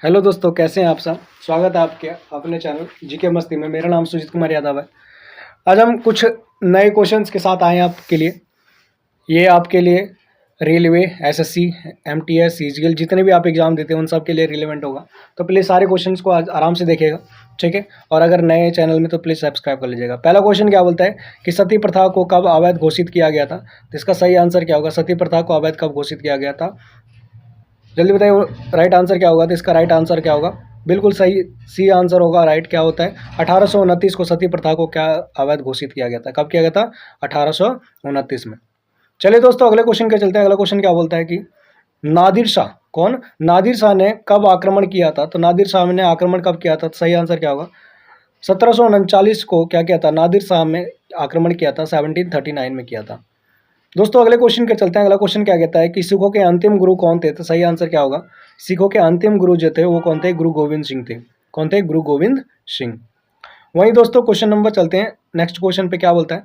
Hello दोस्तों, कैसे हैं आप सब। स्वागत है आपके अपने चैनल जीके मस्ती में। मेरा नाम सुजीत कुमार यादव है। आज हम कुछ नए क्वेश्चंस के साथ आए हैं आपके लिए। ये आपके लिए रेलवे, एसएससी, एमटीएस, सीजीएल जितने भी आप एग्जाम देते हैं उन सब के लिए रिलेवेंट होगा। तो प्लीज़ सारे क्वेश्चंस को आज आराम से देखिएगा, ठीक है। और अगर नए चैनल में तो प्लीज़ सब्सक्राइब कर लीजिएगा। पहला क्वेश्चन क्या बोलता है कि सती प्रथा को कब अवैध घोषित किया गया था। तो इसका सही आंसर क्या होगा। सती प्रथा को अवैध कब घोषित किया गया था, जल्दी बताइए। राइट आंसर क्या होगा। तो इसका राइट आंसर क्या होगा, बिल्कुल सही सी आंसर होगा। राइट क्या होता है, 1829 को सती प्रथा को क्या अवैध घोषित किया गया था। कब किया गया था, 1829 में। चलिए दोस्तों, अगले क्वेश्चन के चलते हैं। अगला क्वेश्चन क्या बोलता है कि नादिर शाह, कौन, नादिर शाह ने कब आक्रमण किया था। तो नादिर शाह ने आक्रमण कब किया था। तो सही आंसर क्या होगा, 1739 को क्या किया था, नादिर शाह में आक्रमण किया था, 1739 में किया था। दोस्तों अगले क्वेश्चन के चलते हैं। अगला क्वेश्चन क्या कहता है कि सिखों के अंतिम गुरु कौन थे। तो सही आंसर क्या होगा, सिखों के अंतिम गुरु जो थे वो कौन थे, गुरु गोविंद सिंह थे। कौन थे, गुरु गोविंद सिंह। वहीं दोस्तों क्वेश्चन नंबर चलते हैं। नेक्स्ट क्वेश्चन पे क्या बोलता है,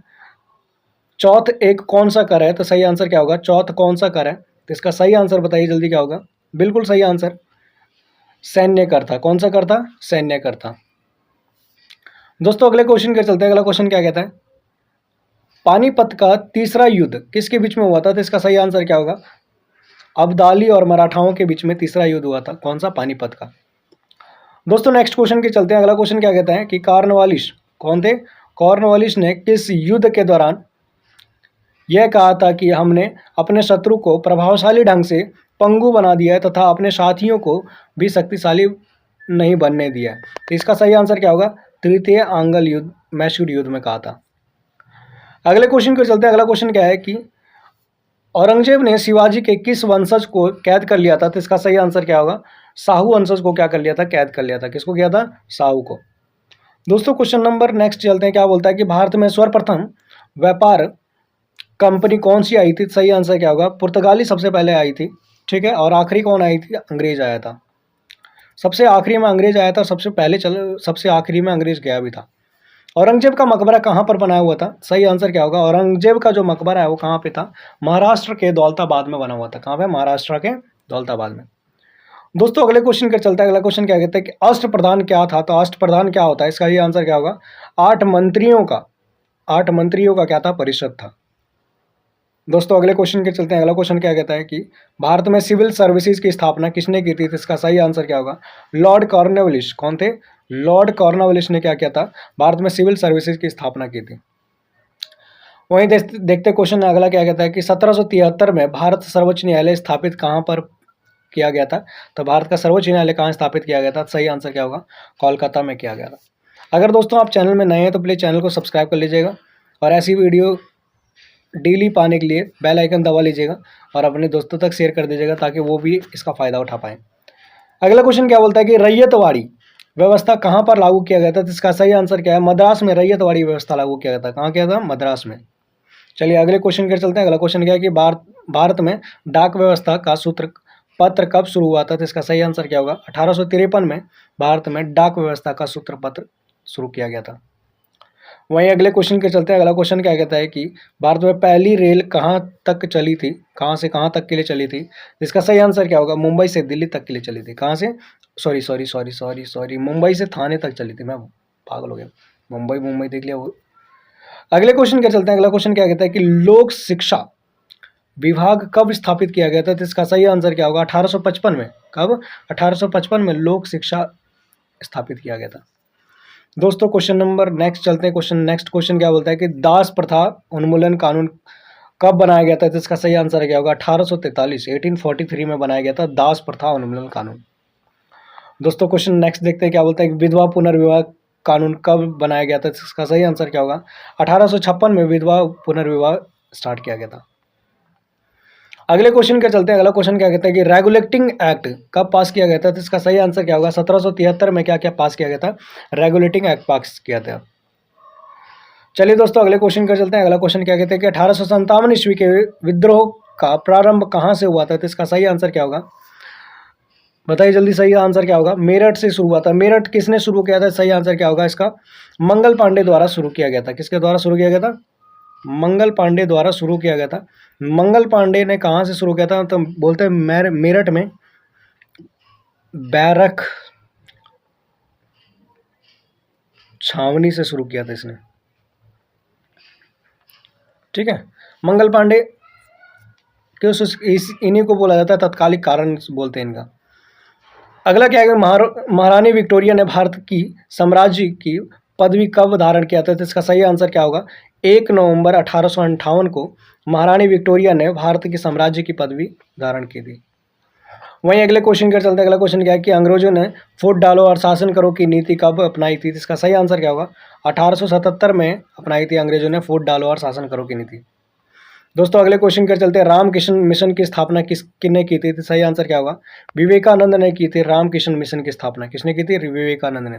चौथ एक कौन सा कर है। तो सही आंसर क्या होगा, चौथ कौन सा कर है। तो इसका सही आंसर बताइए जल्दी, क्या होगा। बिल्कुल सही आंसर, सैन्य कर था। कौन सा कर था, सैन्य कर था। दोस्तों अगले क्वेश्चन के चलते हैं। अगला क्वेश्चन क्या कहता है, पानीपत का तीसरा युद्ध किसके बीच में हुआ था। तो इसका सही आंसर क्या होगा, अब्दाली और मराठाओं के बीच में तीसरा युद्ध हुआ था। कौन सा, पानीपत का। दोस्तों नेक्स्ट क्वेश्चन के चलते हैं। अगला क्वेश्चन क्या कहता है कि कॉर्नवालिस कौन थे। कॉर्नवालिस ने किस युद्ध के दौरान यह कहा था कि हमने अपने शत्रु को प्रभावशाली ढंग से पंगु बना दिया है तथा अपने साथियों को भी शक्तिशाली नहीं बनने दिया है। तो इसका सही आंसर क्या होगा, तृतीय आंगल युद्ध, मैसूर युद्ध में कहा था। अगले क्वेश्चन के चलते हैं। अगला क्वेश्चन क्या है कि औरंगजेब ने शिवाजी के किस वंशज को कैद कर लिया था। तो इसका सही आंसर क्या होगा, साहू वंशज को क्या कर लिया था, कैद कर लिया था। किसको किया था, साहू को। दोस्तों क्वेश्चन नंबर नेक्स्ट चलते हैं। क्या बोलता है कि भारत में सर्वप्रथम व्यापार कंपनी कौन सी आई थी। सही आंसर क्या होगा, पुर्तगाली सबसे पहले आई थी, ठीक है। और आखिरी कौन आई थी, अंग्रेज आया था। सबसे आखिरी में अंग्रेज आया था, सबसे पहले सबसे आखिरी में अंग्रेज गया भी था। औरंगजेब का मकबरा कहाँ पर बनाया हुआ था। सही आंसर क्या होगा, औरंगजेब का जो मकबरा है वो कहाँ पे था, महाराष्ट्र के दौलताबाद में बना हुआ था। कहाँ पे, महाराष्ट्र के दौलताबाद में। दोस्तों अगले क्वेश्चन का चलता है। अगला क्वेश्चन क्या कहता है कि अष्टप्रधान क्या था। तो अष्टप्रधान क्या होता है, इसका ही आंसर क्या होगा, आठ मंत्रियों का क्या था, परिषद था। दोस्तों अगले क्वेश्चन के चलते हैं। अगला क्वेश्चन क्या कहता है कि भारत में सिविल सर्विसेज की स्थापना किसने की थी। तो इसका सही आंसर क्या होगा, लॉर्ड कॉर्नवालिस। कौन थे, लॉर्ड कॉर्नवालिस ने क्या किया था, भारत में सिविल सर्विसेज की स्थापना की थी। वहीं देखते क्वेश्चन अगला क्या कहता है कि 1773 में भारत सर्वोच्च न्यायालय स्थापित कहाँ पर किया गया था। तो भारत का सर्वोच्च न्यायालय कहाँ स्थापित किया गया था। सही आंसर क्या होगा, कोलकाता में किया गया था। अगर दोस्तों आप चैनल में नए हैं तो प्लीज़ चैनल को सब्सक्राइब कर लीजिएगा और ऐसी वीडियो डेली पाने के लिए बेल आइकन दबा लीजिएगा और अपने दोस्तों तक शेयर कर दीजिएगा ताकि वो भी इसका फ़ायदा उठा पाएँ। अगला क्वेश्चन क्या बोलता है कि रैयतवाड़ी व्यवस्था कहाँ पर लागू किया गया था। तो इसका सही आंसर क्या है, मद्रास में रैयतवाड़ी व्यवस्था लागू किया गया था। कहाँ किया था, मद्रास में। चलिए अगले क्वेश्चन के चलते हैं। अगला क्वेश्चन क्या है कि भारत में डाक व्यवस्था का सूत्र पत्र कब शुरू हुआ था। तो इसका सही आंसर क्या होगा, 1853 में भारत में डाक व्यवस्था का सूत्र पत्र शुरू किया गया था। वहीं अगले क्वेश्चन के चलते हैं। अगला क्वेश्चन क्या कहता है कि भारत में पहली रेल कहाँ तक चली थी, कहाँ से कहाँ तक के लिए चली थी। इसका सही आंसर क्या होगा, मुंबई से दिल्ली तक के लिए चली थी। कहाँ से, सॉरी मुंबई से थाने तक चली थी। मैं पागल हो गया, मुंबई देख लिया वो। अगले क्वेश्चन क्या चलते हैं। अगला क्वेश्चन क्या कहता है कि लोक शिक्षा विभाग कब स्थापित किया गया था। तो इसका सही आंसर क्या होगा, 1855 में। कब, 1855 में लोक शिक्षा स्थापित किया गया था। दोस्तों क्वेश्चन नंबर नेक्स्ट चलते हैं। नेक्स्ट क्वेश्चन क्या बोलता है कि दास प्रथा उन्मूलन कानून कब बनाया गया था। तो इसका सही आंसर क्या होगा, 1843 1843 में बनाया गया था दास प्रथा उन्मूलन कानून। दोस्तों क्वेश्चन नेक्स्ट देखते हैं। क्या बोलता है कि विधवा पुनर्विवाह कानून कब बनाया गया था। तो इसका सही आंसर क्या होगा, 1856 में विधवा पुनर्विवाह स्टार्ट किया गया था। अगले क्वेश्चन के चलते हैं। अगला क्वेश्चन क्या कहता है कि रेगुलेटिंग एक्ट कब पास किया गया था। तो इसका सही आंसर क्या होगा, 1773 में क्या क्या पास किया गया था, रेगुलेटिंग एक्ट पास किया था। चलिए दोस्तों अगले क्वेश्चन का चलते हैं। अगला क्वेश्चन क्या कहते हैं कि 1857 ईस्वी के विद्रोह का प्रारंभ कहाँ से हुआ था। तो इसका सही आंसर क्या होगा, बताइए जल्दी, सही आंसर क्या होगा, मेरठ से शुरू हुआ था। मेरठ किसने शुरू किया था, सही आंसर क्या होगा इसका, मंगल पांडे द्वारा शुरू किया गया था। किसके द्वारा शुरू किया गया था, मंगल पांडे द्वारा शुरू किया गया था। मंगल पांडे ने कहाँ से शुरू किया था, तो बोलते हैं मेरठ में बैरक छावनी से शुरू किया था इसने। ठीक है, मंगल पांडे इन्हीं को बोला जाता है तत्कालिक कारण बोलते हैं इनका। अगला क्या है कि महारानी विक्टोरिया ने भारत की साम्राज्य की पदवी कब धारण किया था? तो इसका सही आंसर क्या होगा? 1 नवंबर 1858 को महारानी विक्टोरिया ने भारत की साम्राज्य की पदवी धारण की थी। वहीं अगले क्वेश्चन के चलते अगला क्वेश्चन क्या है कि अंग्रेजों ने फुट डालो और शासन करो की नीति कब अपनाई थी? इसका सही आंसर क्या होगा? 1877 में अपनाई थी अंग्रेजों ने फुट डालो और शासन करो की नीति। दोस्तों अगले क्वेश्चन के चलते रामकृष्ण मिशन की स्थापना किसने की थी? तो सही आंसर क्या होगा? विवेकानंद ने की थी रामकृष्ण मिशन की स्थापना। किसने की थी? विवेकानंद ने।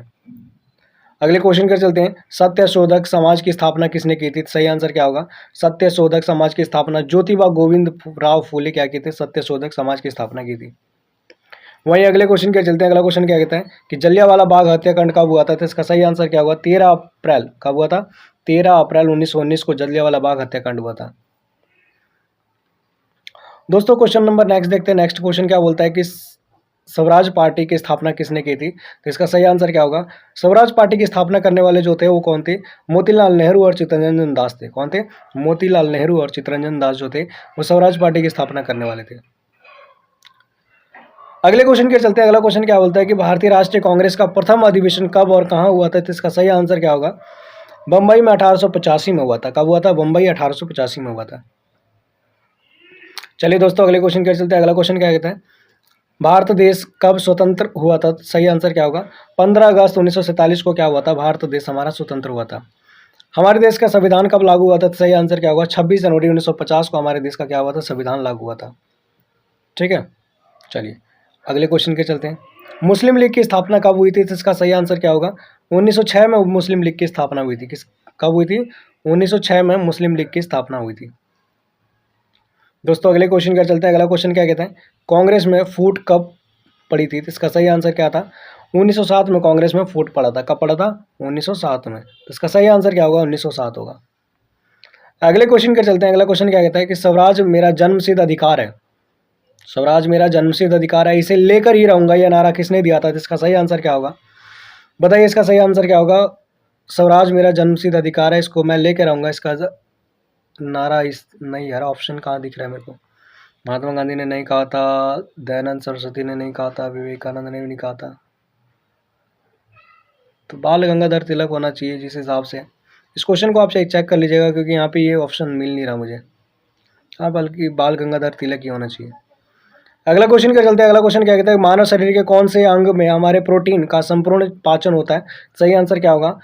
अगले क्वेश्चन के चलते हैं सत्यशोधक समाज की स्थापना किसने की थी? सही आंसर क्या होगा? सत्यशोधक समाज की स्थापना ज्योतिबा गोविंद राव फूले क्या की थी? सत्यशोधक समाज की स्थापना की थी। वहीं अगले क्वेश्चन के चलते हैं अगला क्वेश्चन क्या कहता है कि जलियांवाला बाग हत्याकांड कब हुआ था? तो इसका सही आंसर क्या होगा? 13 अप्रैल। कब हुआ था? 13 अप्रैल 1919 को जलियांवाला बाग हत्याकांड हुआ था। दोस्तों क्वेश्चन नंबर नेक्स्ट देखते हैं। नेक्स्ट क्वेश्चन क्या बोलता है कि स्वराज पार्टी की स्थापना किसने की थी? तो इसका सही आंसर क्या होगा? स्वराज पार्टी की स्थापना करने वाले जो थे वो कौन थे? मोतीलाल नेहरू और चित्तरंजन दास थे। कौन थे? मोतीलाल नेहरू और चित्तरंजन दास जो थे वो स्वराज पार्टी की स्थापना करने वाले थे। अगले क्वेश्चन के चलते अगला क्वेश्चन क्या बोलता है कि भारतीय राष्ट्रीय कांग्रेस का प्रथम अधिवेशन कब और कहाँ हुआ था? तो इसका सही आंसर क्या होगा? बम्बई में 1885 में हुआ था। कब हुआ था? बम्बई 1885 में हुआ था। चलिए दोस्तों अगले क्वेश्चन के चलते अगला क्वेश्चन क्या कहता है भारत देश कब स्वतंत्र हुआ था? सही आंसर क्या होगा? 15 अगस्त 1947 को क्या हुआ था? भारत देश हमारा स्वतंत्र हुआ था। हमारे देश का संविधान कब लागू हुआ था? सही आंसर क्या होगा? 26 जनवरी 1950 को हमारे देश का क्या हुआ था? संविधान लागू हुआ था। ठीक है, चलिए अगले क्वेश्चन के चलते हैं। मुस्लिम लीग की स्थापना कब हुई थी? तो इसका सही आंसर क्या होगा? 1906 में मुस्लिम लीग की स्थापना हुई थी। कब हुई थी? 1906 में मुस्लिम लीग की स्थापना हुई थी। दोस्तों अगले क्वेश्चन का चलते हैं। अगला क्वेश्चन क्या कहता है कांग्रेस में फूट कब पड़ी थी? तो इसका सही आंसर क्या था? 1907 में कांग्रेस में फूट पड़ा था। कब पड़ा था? 1907 में। तो इसका सही आंसर क्या होगा? 1907 होगा। अगले क्वेश्चन के चलते हैं। अगला क्वेश्चन क्या कहता है कि स्वराज मेरा जन्मसिद्ध अधिकार है। स्वराज मेरा जन्मसिद्ध अधिकार है, इसे लेकर ही रहूंगा, यह नारा किसने दिया था? तो इसका सही आंसर क्या होगा? बताइए इसका सही आंसर क्या होगा? स्वराज मेरा जन्मसिद्ध अधिकार है, इसको मैं लेकर रहूंगा, इसका नारा इस नहीं यार, ऑप्शन कहाँ दिख रहा है मेरे को? महात्मा गांधी ने नहीं कहा था, दयानंद सरस्वती ने नहीं कहा था, विवेकानंद ने भी नहीं कहा था, तो बाल गंगाधर तिलक होना चाहिए जिस हिसाब से। इस क्वेश्चन को आप चेक कर लीजिएगा क्योंकि यहाँ पे ये ऑप्शन मिल नहीं रहा मुझे। हाँ, बल्कि बाल गंगाधर तिलक ही होना चाहिए। अगला क्वेश्चन क्या चलते हैं। अगला क्वेश्चन क्या कहता है मानव शरीर के कौन से अंग में हमारे प्रोटीन का संपूर्ण पाचन होता है? सही आंसर क्या होगा?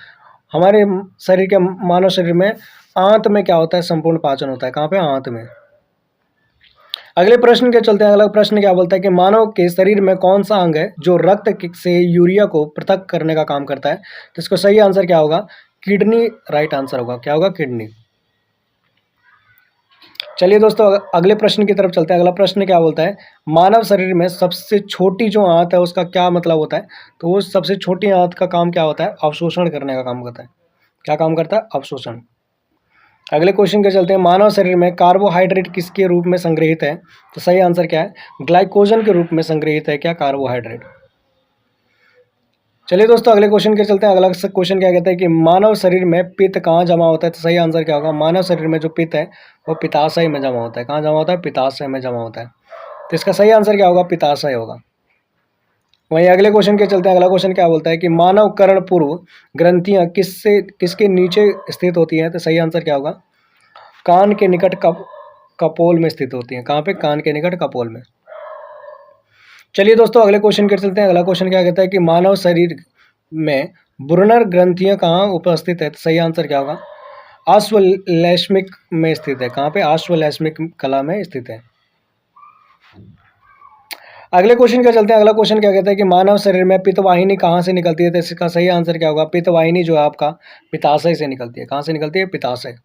हमारे शरीर के मानव शरीर में आंत में क्या होता है? संपूर्ण पाचन होता है। कहाँ पे? आंत में। अगले प्रश्न के चलते हैं। अगला प्रश्न क्या बोलता है कि मानव के शरीर में कौन सा अंग है जो रक्त से यूरिया को पृथक करने का काम करता है? तो इसको सही आंसर क्या होगा? किडनी राइट आंसर होगा। क्या होगा? किडनी। चलिए दोस्तों अगले प्रश्न की तरफ चलते हैं। अगला प्रश्न क्या बोलता है मानव शरीर में सबसे छोटी जो आंत है उसका क्या मतलब होता है? तो वो सबसे छोटी आंत का काम क्या होता है? अवशोषण करने का काम करता है। क्या काम करता है? अवशोषण। अगले क्वेश्चन के चलते हैं मानव शरीर में कार्बोहाइड्रेट किसके रूप में संग्रहित है? तो सही आंसर क्या है? ग्लाइकोजन के रूप में संग्रहित है। क्या? कार्बोहाइड्रेट। चलिए दोस्तों अगले क्वेश्चन के चलते हैं। अगला क्वेश्चन क्या कहता है कि मानव शरीर में पित्त कहाँ जमा होता है? तो सही आंसर क्या होगा? मानव शरीर में जो पित्त है वो पित्ताशय में जमा होता है। कहाँ जमा होता है? पित्ताशय में जमा होता है। तो इसका सही आंसर क्या होगा? पित्ताशय होगा। वहीं अगले क्वेश्चन के चलते हैं। अगला क्वेश्चन क्या बोलता है कि मानव कर्ण पूर्व ग्रंथियां किसके नीचे स्थित होती हैं? तो सही आंसर क्या होगा? कान के निकट कपोल में स्थित होती हैं। कहाँ पे? कान के निकट कपोल में। चलिए दोस्तों अगले क्वेश्चन के चलते हैं। अगला क्वेश्चन क्या कहता है कि मानव शरीर में ब्रूनर ग्रंथियां कहाँ उपस्थित है? तो सही आंसर क्या होगा? आश्वलैष्मिक में स्थित है। कहाँ पे? आश्वलैष्मिक कला में स्थित है। अगले क्वेश्चन क्या चलते हैं। अगला क्वेश्चन क्या कहता है कि मानव शरीर में पित्तवाहिनी कहाँ से निकलती है? तो इसका सही आंसर क्या होगा? पित्तवाहिनी जो है आपका पित्ताशय से निकलती है। कहाँ से निकलती है? पित्ताशय।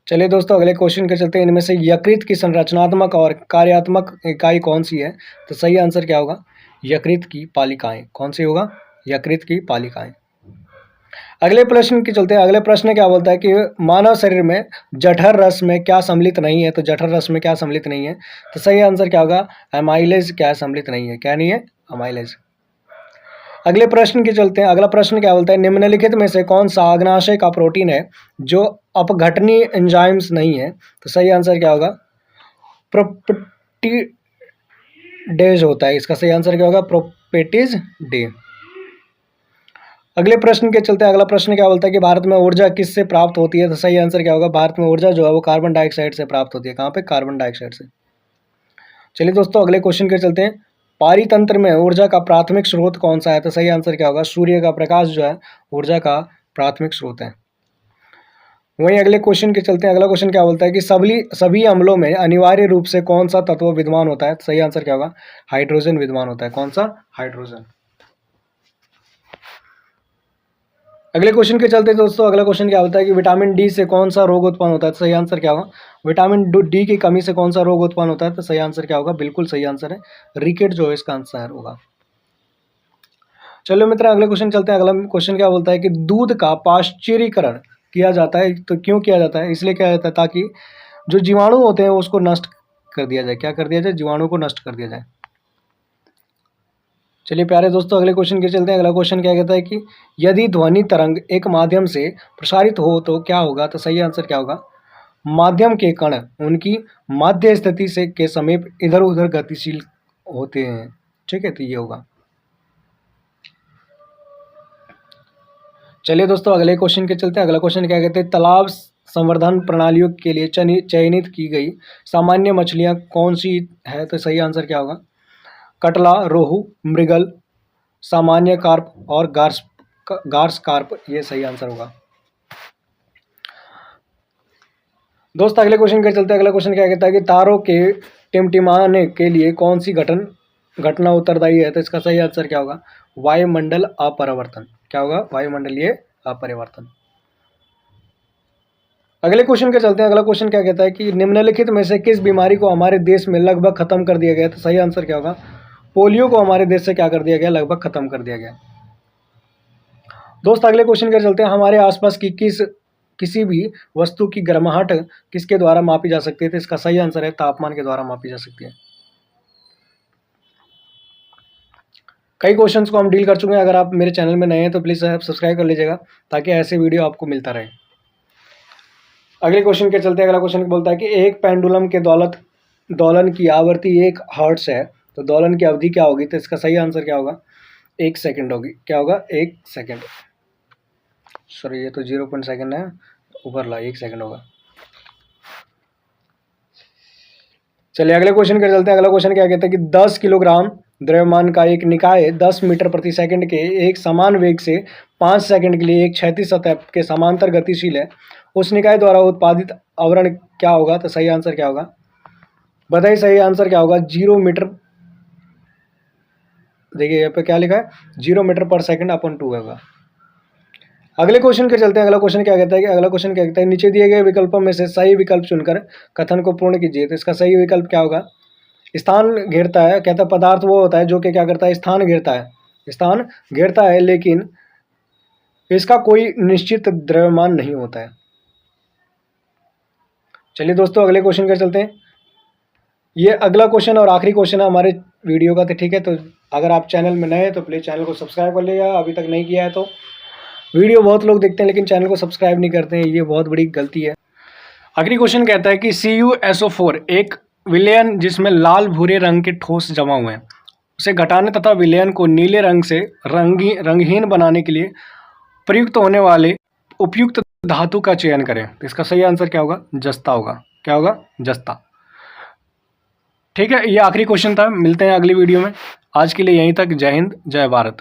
चलिए दोस्तों अगले क्वेश्चन के चलते हैं। इनमें से यकृत की संरचनात्मक और कार्यात्मक इकाई कौन सी है? तो सही आंसर क्या होगा? यकृत की पालिकाएं। कौन सी होगा? यकृत की पालिकाएं। अगले प्रश्न के चलते हैं। अगले प्रश्न क्या बोलता है कि मानव शरीर में जठर रस में क्या सम्मिलित नहीं है? तो जठर रस में क्या सम्मिलित नहीं है? तो सही आंसर क्या होगा? एमाइलेज क्या सम्मिलित नहीं है? क्या नहीं है? अमाइलेज। अगले प्रश्न के चलते हैं। अगला प्रश्न क्या बोलता है? निम्नलिखित में से कौन सा अग्नाशय का प्रोटीन है जो अपघटनीय एंजाइम्स नहीं है? तो सही आंसर क्या होगा? प्रोपेटिडेज होता है। इसका सही आंसर क्या होगा? प्रोपेटिज डे। अगले प्रश्न के चलते हैं। अगला प्रश्न क्या बोलता है कि भारत में ऊर्जा किससे प्राप्त होती है? तो सही आंसर क्या होगा? भारत में ऊर्जा जो है वो कार्बन डाइऑक्साइड से प्राप्त होती है। कहाँ पे? कार्बन डाइऑक्साइड से। चलिए दोस्तों अगले क्वेश्चन के चलते हैं। पारितंत्र में ऊर्जा का प्राथमिक स्रोत कौन सा है? तो सही आंसर क्या होगा? सूर्य का प्रकाश जो है ऊर्जा का प्राथमिक स्रोत है। वहीं अगले क्वेश्चन के चलते हैं। अगला क्वेश्चन क्या बोलता है कि सभी अम्लों में अनिवार्य रूप से कौन सा तत्व विद्यमान होता है? तो सही आंसर क्या होगा? हाइड्रोजन विद्यमान होता है। कौन सा? हाइड्रोजन। अगले क्वेश्चन के चलते दोस्तों अगला क्वेश्चन क्या होता है कि विटामिन डी से कौन सा रोग उत्पन्न होता है? तो सही आंसर क्या होगा? विटामिन डी की कमी से कौन सा रोग उत्पन्न होता है? तो सही आंसर क्या होगा? बिल्कुल सही आंसर है रिकेट जो है इसका आंसर होगा। चलो मित्र अगले क्वेश्चन चलते हैं। अगला क्वेश्चन क्या बोलता है कि दूध का पाश्चुरीकरण किया जाता है। तो क्यों किया जाता है? इसलिए किया जाता है ताकि जो जीवाणु होते हैं उसको नष्ट कर दिया जाए। क्या कर दिया जाए? जीवाणु को नष्ट कर दिया जाए। चलिए प्यारे दोस्तों अगले क्वेश्चन के चलते हैं। अगला क्वेश्चन क्या कहता है कि यदि ध्वनि तरंग एक माध्यम से प्रसारित हो तो क्या होगा? तो सही आंसर क्या होगा? माध्यम के कण उनकी माध्य स्थिति से के समीप इधर उधर गतिशील होते हैं। ठीक है, तो ये होगा। चलिए दोस्तों अगले क्वेश्चन के चलते हैं। अगला क्वेश्चन क्या कहते हैं? तालाब संवर्धन प्रणालियों के लिए चयनित की गई सामान्य मछलियाँ कौन सी है? तो सही आंसर क्या होगा? कटला, रोहू, मृगल, सामान्य कार्प और गार्स कार्प, ये सही आंसर होगा। दोस्त अगले क्वेश्चन के चलते अगला क्वेश्चन क्या कहता है कि तारों के टिमटिमाने के लिए कौन सी घटना उत्तरदायी है? तो इसका सही आंसर क्या होगा? वायुमंडल अपरिवर्तन। क्या होगा? वायुमंडलीय अपरिवर्तन। अगले क्वेश्चन के चलते हैं। अगला क्वेश्चन क्या कहता है कि निम्नलिखित में से किस बीमारी को हमारे देश में लगभग खत्म कर दिया गया? तो सही आंसर क्या होगा? पोलियो को हमारे देश से क्या कर दिया गया? लगभग खत्म कर दिया गया। दोस्त अगले क्वेश्चन के चलते हैं। हमारे आसपास की किसी भी वस्तु की गर्माहट किसके द्वारा मापी जा सकती है? तो इसका सही आंसर है तापमान के द्वारा मापी जा सकती है। कई क्वेश्चंस को हम डील कर चुके हैं। अगर आप मेरे चैनल में नए हैं तो प्लीज़ सब्सक्राइब कर लीजिएगा ताकि ऐसे वीडियो आपको मिलता रहे। अगले क्वेश्चन के चलते अगला क्वेश्चन बोलता है कि एक पेंडुलम के दोलन की आवृत्ति 1 हर्ट्ज है तो दोलन की अवधि क्या होगी? तो इसका सही आंसर क्या होगा? 1 सेकंड होगी। क्या होगा? 1 सेकंड। सॉरी ये तो 0 सेकंड है, ऊपर ला 1 सेकंड होगा। चलिए अगले क्वेश्चन के चलते हैं। अगला क्वेश्चन क्या कहता है कि 10 किलोग्राम द्रव्यमान का एक निकाय 10 मीटर प्रति सेकंड के एक समान वेग से 5 सेकंड के लिए एक क्षैतिज सतह के समांतर गतिशील है। उस निकाय द्वारा उत्पादित आवरण क्या होगा? तो सही आंसर क्या होगा? बताइए सही आंसर क्या होगा? 0 मीटर। देखिए यहाँ पे क्या लिखा है? 0 मीटर पर सेकंड अपन 2 होगा। अगले क्वेश्चन के चलते हैं। अगला क्वेश्चन क्या कहता है कि अगला क्वेश्चन क्या कहता है नीचे दिए गए विकल्पों में से सही विकल्प चुनकर कथन को पूर्ण कीजिए। तो इसका सही विकल्प क्या होगा? स्थान घेरता है। कहता है पदार्थ वो होता है जो कि क्या करता है? स्थान घेरता है। स्थान घेरता है लेकिन इसका कोई निश्चित द्रव्यमान नहीं होता है। चलिए दोस्तों अगले क्वेश्चन के चलते हैं। ये अगला क्वेश्चन और आखिरी क्वेश्चन है हमारे वीडियो का। तो ठीक है, तो अगर आप चैनल में नए हैं तो प्लीज़ चैनल को सब्सक्राइब कर लीजिएगा। अभी तक नहीं किया है तो वीडियो बहुत लोग देखते हैं लेकिन चैनल को सब्सक्राइब नहीं करते हैं, ये बहुत बड़ी गलती है। आखिरी क्वेश्चन कहता है कि CuSO4 एक विलयन जिसमें लाल भूरे रंग के ठोस जमा हुए हैं उसे घटाने तथा विलयन को नीले रंग से रंगहीन बनाने के लिए प्रयुक्त होने वाले उपयुक्त धातु का चयन करें। तो इसका सही आंसर क्या होगा? जस्ता होगा। क्या होगा? जस्ता। ठीक है, ये आखिरी क्वेश्चन था। मिलते हैं अगली वीडियो में। आज के लिए यहीं तक। जय हिंद, जय भारत।